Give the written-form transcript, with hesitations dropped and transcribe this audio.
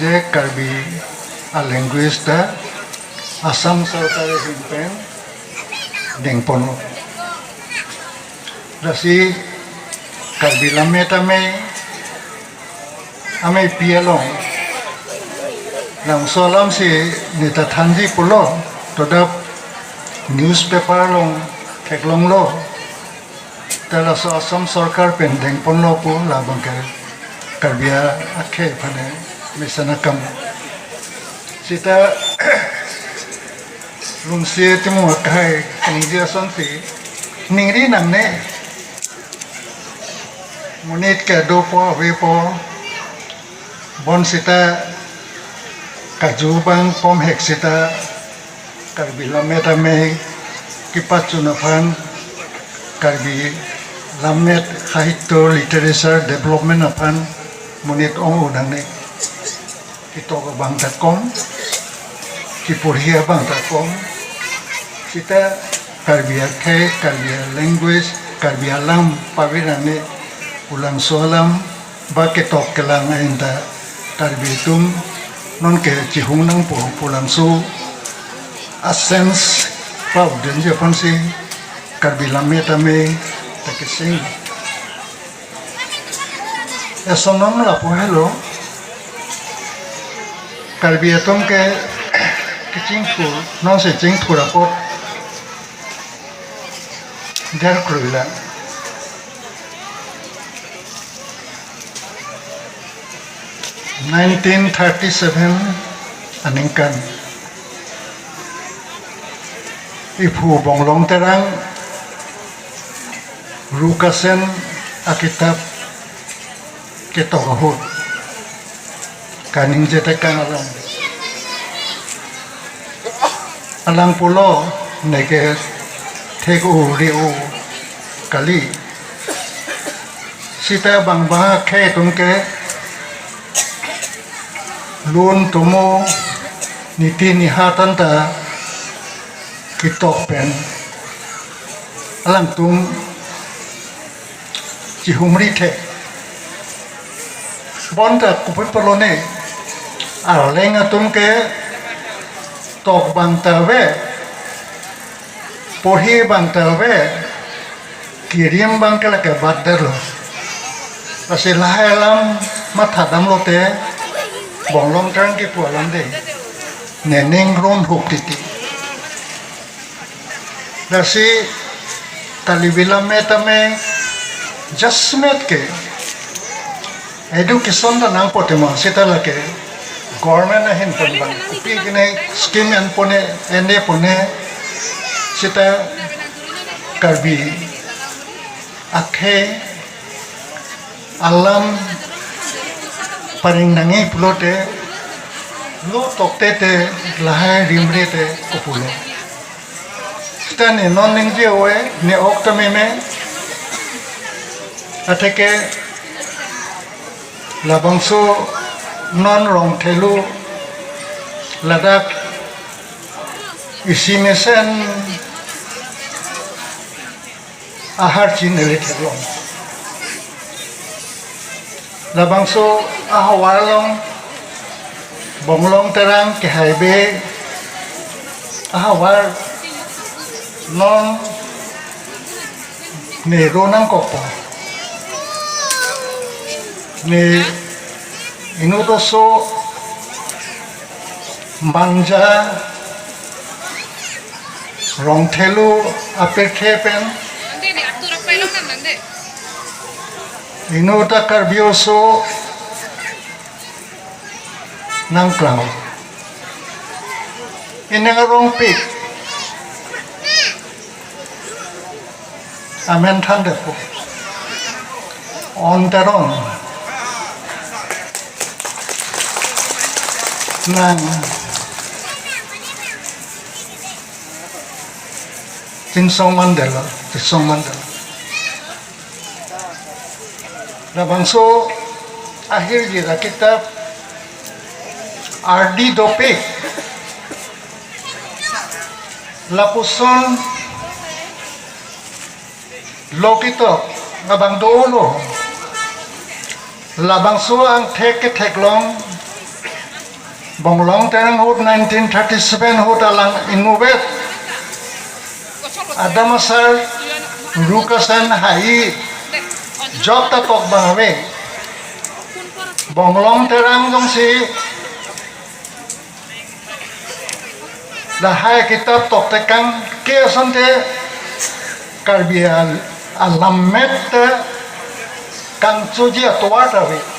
যে কার্বি আর ল্যাঙ্গুয়েজটা আসাম সরকারের হিমপেন দেংপন রাশি কার্বি লামে তামে আমি পিয়ালং langsolam si nita thanji pulo todap newspaper long theklong lo tala so asam sarkar pendeng ponlo pu labang ke karbia akhe phane misana kam sita lungsi timu kai ningja sonti ningri namne munit ke do po we po bon sita kajubang pom heksita karbi lamet ame kipat chunapan karbi lamet sahitya literature development apan munit ong udang ne kito bang takom kipurhia bang takom kita karbi akhe karbi language karbi alam pawirane ulang solam ba ketok kelang ainda karbi tum non ke chihung nang po pulang su asens pau den je pon si karbi lame tame takising esonom la po hello karbi atom ke kiching pu non se ching thura po der kruila (1937) aningkan ipu bonglong terang rukasen akitab ketokahut kaning jetekan alang pulo nege thegu riu kali sita bang ba khe tumke lun tumo niti nihatan ta kitok pen alang tum cihumri the bonta kuput pelone arleng atum ke tok bang tawe porhi bang tawe kirim bang ke lake badar lo pasilahelam mathadam lote bonglong terang ki pualam de neneng ron huk titi dasi talibilam metame jasmet ke education da nang potema sita lake government na hin ponba pi kine scheme an pone ene pone sita karbi akhe alam paring nangi pulote lo tokte te lahai rimre te opulo stane non ningje oe ne oktame me ateke labangso non rong thelu ladak isimesen ahar chinele thelo labangso ahawalong bonglong terang ke haibe ahawar non ne ronang kopo ne inutoso manja rongthelu apekhepen inuta karbioso nang klang inengarong pik amen thande po on teron nang tinsong mandela Nabangso akhir jika kitab R.D. Dopik lapuson lokito ngabang dolo labangso ang thek long bonglong terang hut 1937 hut alang innovate adamasar rukasan hai job ta tok bangawe bonglong terang dong si dah hai kitab tok tekang ke sante karbi alamet kang suji atwa tawe